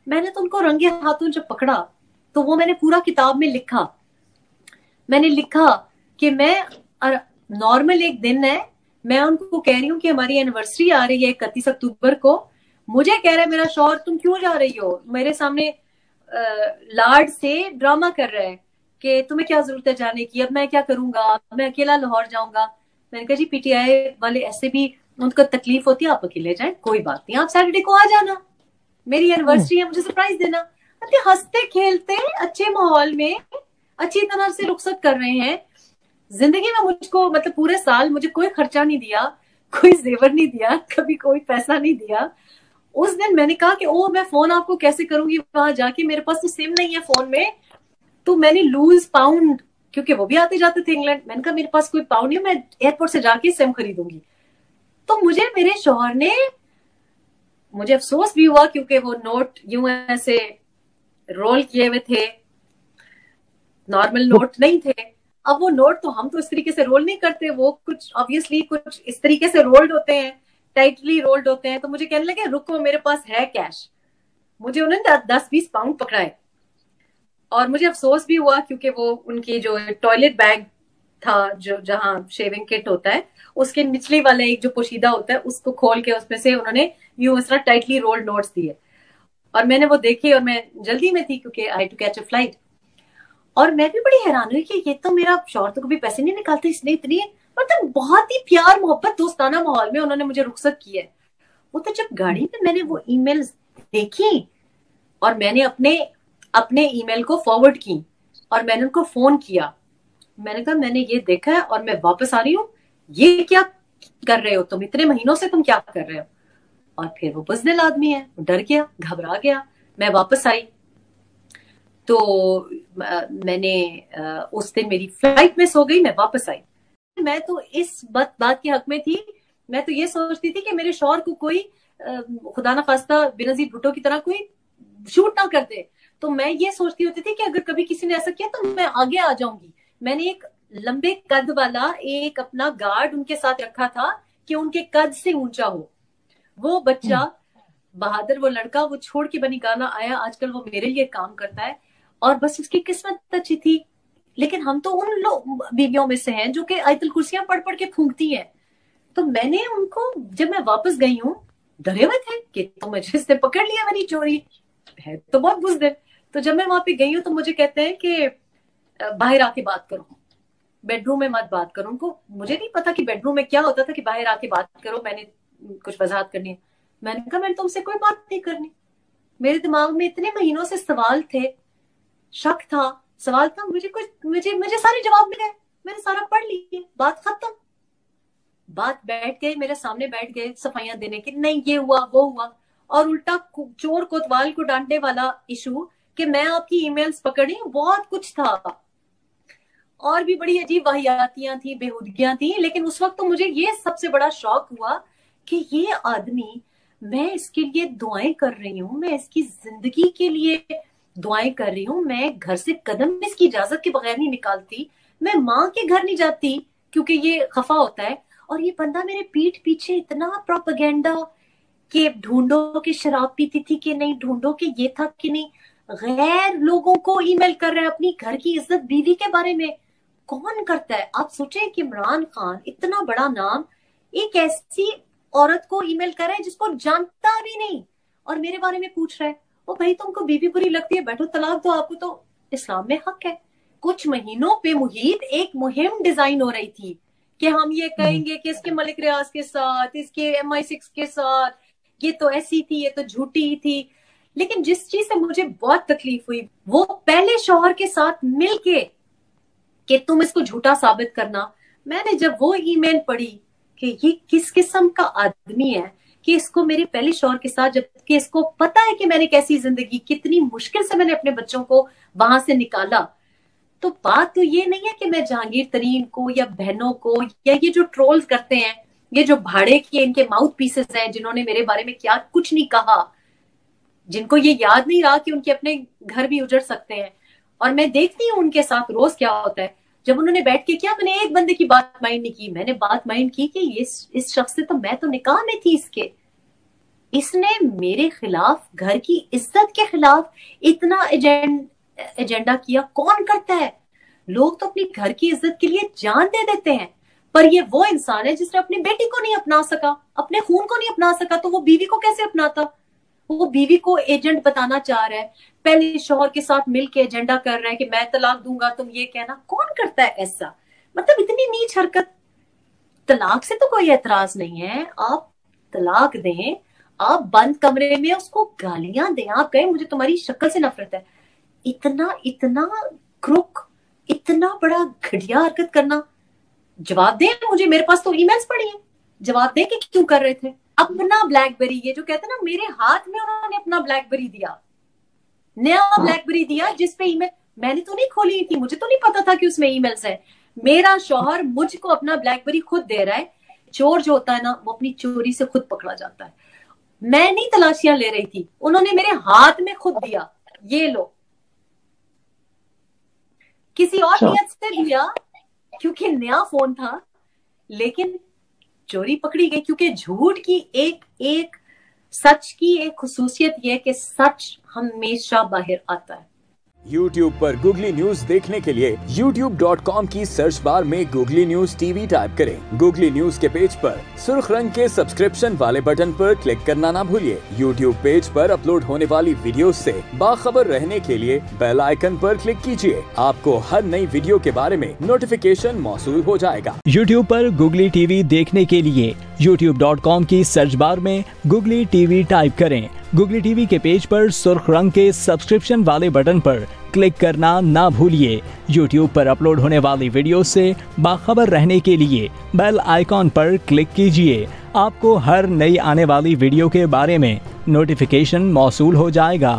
मैंने तो उनको रंगे हाथों जब पकड़ा तो वो मैंने पूरा किताब में लिखा। मैंने लिखा कि मैं नॉर्मल एक दिन है, मैं उनको कह रही हूँ कि हमारी एनिवर्सरी आ रही है 31 अक्टूबर को, मुझे कह रहा है मेरा शौहर तुम क्यों जा रही हो, मेरे सामने लाड से ड्रामा कर रहा है कि तुम्हें क्या जरूरत है जाने की, अब मैं क्या करूंगा, अब मैं अकेला लाहौर जाऊंगा। मैंने कहा जी पीटीआई वाले ऐसे भी उनको तकलीफ होती है, आप अकेले जाए कोई बात नहीं, आप सैटरडे को आ जाना, मेरी एनिवर्सरी है, मुझे सरप्राइज देना। अरे हंसते खेलते अच्छे माहौल में अच्छी तरह से रुखसत कर रहे हैं। जिंदगी में मुझको मतलब पूरे साल मुझे कोई खर्चा नहीं दिया, कोई जेवर नहीं दिया, कभी कोई पैसा नहीं दिया। उस दिन मैंने कहा कि ओ मैं फोन आपको कैसे करूंगी वहां जाके, मेरे पास तो सिम नहीं है फोन में। तो मैंने लूज पाउंड, क्योंकि वो भी आते जाते थे इंग्लैंड, मैंने कहा मेरे पास कोई पाउंड नहीं, मैं एयरपोर्ट से जाके सिम खरीदूंगी। तो मुझे मेरे शौहर ने, मुझे अफसोस भी हुआ क्योंकि वो नोट यूं ऐसे रोल किए हुए थे, नॉर्मल वो नोट नहीं थे। अब वो नोट तो हम तो इस तरीके से रोल नहीं करते, वो कुछ ऑब्वियसली कुछ इस तरीके से रोल्ड होते हैं, टाइटली रोल्ड होते हैं। तो मुझे कहने लगे रुको मेरे पास है कैश। मुझे उन्होंने 10-20 पाउंड पकड़ाए और मुझे अफसोस भी हुआ क्योंकि वो उनकी जो टॉयलेट बैग था, जो जहां शेविंग किट होता है उसके निचले वाला एक जो पोशीदा होता है उसको खोल के उसमें से उन्होंने यूं इस तरह टाइटली रोल्ड नोट्स दिए। और मैंने वो देखे और मैं जल्दी में थी क्योंकि आई टू कैच अ फ्लाइट। और मैं भी बड़ी हैरान हुई कि ये तो मेरा शौहर तो कभी पैसे नहीं निकालते, इसने इतनी मतलब बहुत ही प्यार मोहब्बत दोस्ताना माहौल में उन्होंने मुझे रुखसत की है। वो तो जब गाड़ी में मैंने वो ईमेल देखी और मैंने अपने अपने ईमेल को फॉरवर्ड की और मैंने उनको फोन किया, मैंने कहा मैंने ये देखा है और मैं वापस आ रही हूँ, ये क्या कर रहे हो तुम, इतने महीनों से तुम क्या कर रहे हो। और फिर वो बुज़दिल आदमी है, डर गया घबरा गया। मैं वापस आई तो मैंने उस दिन मेरी फ्लाइट मिस हो गई, मैं वापस आई। मैं तो इस बात के हक में थी, मैं तो ये सोचती थी कि मेरे शौहर को कोई खुदा ना खास्ता बेनजीर भुट्टो की तरह कोई शूट ना कर दे। तो मैं ये सोचती होती थी कि अगर कभी किसी ने ऐसा किया तो मैं आगे आ जाऊंगी। मैंने एक लंबे कद वाला एक अपना गार्ड उनके साथ रखा था कि उनके कद से ऊंचा हो। वो बच्चा बहादुर, वो लड़का, वो छोड़ के बनी गाना आया, आजकल वो मेरे लिए काम करता है। और बस उसकी किस्मत अच्छी थी। लेकिन हम तो उन लोग बीवियों में से हैं जो कि आयतल कुर्सियां पढ़ पढ़ के फूंकती हैं। तो मैंने उनको, जब मैं वापस गई हूँ, डरे हुए थे कि तो मुझे इसने पकड़ लिया मेरी चोरी, है तो बहुत बुज़दिल। तो जब मैं वहां पे गई हूँ तो मुझे कहते हैं कि बाहर आके बात करो, बेडरूम में मत बात करो। उनको मुझे नहीं पता कि बेडरूम में क्या होता था कि बाहर आके बात करो, मैंने कुछ वजाहत करनी है। मैंने कहा मैंने तुमसे कोई बात नहीं करनी, मेरे दिमाग में इतने महीनों से सवाल थे, शक था, सवाल था, मुझे कुछ मुझे मुझे सारे जवाब मिले, मैंने सारा पढ़ लिया, बात खत्म। बात बैठ गए मेरे सामने, बैठ गए सफाइयां देने की, नहीं ये हुआ वो हुआ। और उल्टा चोर कोतवाल को डांटने वाला इशू कि मैं आपकी ईमेल्स पकड़ी, बहुत कुछ था और भी बड़ी अजीब वाहियातियां थी, बेहूदगियां थी। लेकिन उस वक्त तो मुझे ये सबसे बड़ा शौक हुआ कि ये आदमी, मैं इसके लिए दुआएं कर रही हूँ, मैं इसकी जिंदगी के लिए दुआएं कर रही हूँ, मैं घर से कदम इसकी इजाजत के बगैर नहीं निकालती, मैं माँ के घर नहीं जाती क्योंकि ये खफा होता है। और ये बंदा मेरे पीठ पीछे इतना प्रोपेगेंडा कि ढूंढो कि शराब पीती थी कि नहीं, ढूंढो कि ये था कि नहीं, गैर लोगों को ईमेल कर रहा है अपनी घर की इज्जत बीवी के बारे में। कौन करता है? आप सोचें कि इमरान खान इतना बड़ा नाम एक ऐसी औरत को ईमेल कर रहा है जिसको जानता भी नहीं और मेरे बारे में पूछ रहा है। ओ भाई तुमको बीवी बुरी लगती है, बैठो तलाक दो, आपको तो इस्लाम में हक है। कुछ महीनों पे मुहित एक मुहिम डिजाइन हो रही थी कि हम ये कहेंगे कि इसके मलिक रियाज के साथ, इसके MI6 के साथ, ये तो ऐसी थी, ये तो झूठी थी। लेकिन जिस चीज से मुझे बहुत तकलीफ हुई वो पहले शौहर के साथ मिलके कि तुम इसको झूठा साबित करना। मैंने जब वो ईमेल पढ़ी कि ये किस किस्म का आदमी है कि इसको मेरे पहले शौहर के साथ, जबकि इसको पता है कि मैंने कैसी जिंदगी, कितनी मुश्किल से मैंने अपने बच्चों को वहां से निकाला। तो बात तो ये नहीं है कि मैं जहांगीर तरीन को या बहनों को या ये जो ट्रोल्स करते हैं, ये जो भाड़े के इनके माउथ पीसेस हैं जिन्होंने मेरे बारे में क्या कुछ नहीं कहा, जिनको ये याद नहीं रहा कि उनके अपने घर भी उजड़ सकते हैं। और मैं देखती हूँ उनके साथ रोज क्या होता है। जब उन्होंने बैठ के किया, मैंने एक बंदे की बात माइंड नहीं की, मैंने बात माइंड की कि इस शख्स से तो मैं तो निकाह में थी इसके, इसने मेरे खिलाफ, घर की इज्जत के खिलाफ इतना एजेंडा किया। कौन करता है? लोग तो अपनी घर की इज्जत के लिए जान दे देते हैं, पर ये वो इंसान है जिसने अपनी बेटी को नहीं अपना सका, अपने खून को नहीं अपना सका, तो वो बीवी को कैसे अपनाता? वो बीवी को एजेंट बताना चाह रहा है, पहले शौहर के साथ मिलके एजेंडा कर रहा है कि मैं तलाक दूंगा, तुम ये कहना। कौन करता है ऐसा? मतलब इतनी नीच हरकत। तलाक से तो कोई एतराज नहीं है, आप तलाक दें, आप बंद कमरे में उसको गालियां दें, आप कहें मुझे तुम्हारी शक्ल से नफरत है। इतना इतना क्रुक, इतना बड़ा घटिया हरकत करना। जवाब दें मुझे, मेरे पास तो ईमेल्स पड़ी हैं, जवाब दें कि क्यों कर रहे थे। अपना ब्लैकबेरी, ये जो कहते हैं ना, मेरे हाथ में उन्होंने अपना ब्लैकबेरी दिया, नया ब्लैकबेरी दिया जिसपे ईमेल, मैंने तो नहीं खोली थी, मुझे तो नहीं पता था कि उसमें ईमेल्स है। मेरा शौहर मुझको अपना ब्लैकबेरी खुद दे रहा है। चोर जो होता है ना, वो अपनी चोरी से खुद पकड़ा जाता है। मैं नहीं तलाशियां ले रही थी, उन्होंने मेरे हाथ में खुद दिया, ये लो। किसी और नियत से दिया क्योंकि नया फोन था, लेकिन चोरी पकड़ी गई। क्योंकि झूठ की एक सच की एक खुसूसियत यह कि सच हमेशा बाहर आता है। YouTube पर गूगली न्यूज देखने के लिए youtube.com की सर्च बार में गूगली न्यूज टीवी टाइप करें। गूगली न्यूज के पेज पर सुर्ख रंग के सब्सक्रिप्शन वाले बटन पर क्लिक करना ना भूलिए। YouTube पेज पर अपलोड होने वाली वीडियोस से बाखबर रहने के लिए बेल आइकन पर क्लिक कीजिए। आपको हर नई वीडियो के बारे में नोटिफिकेशन मौसूल हो जाएगा। YouTube पर गूगली टीवी देखने के लिए youtube.com की सर्च बार में गूगली टीवी टाइप करें। गूगली टीवी के पेज पर सुर्ख रंग के सब्सक्रिप्शन वाले बटन पर क्लिक करना ना भूलिए। YouTube पर अपलोड होने वाली वीडियो से बाखबर रहने के लिए बेल आइकॉन पर क्लिक कीजिए। आपको हर नई आने वाली वीडियो के बारे में नोटिफिकेशन मौसूल हो जाएगा।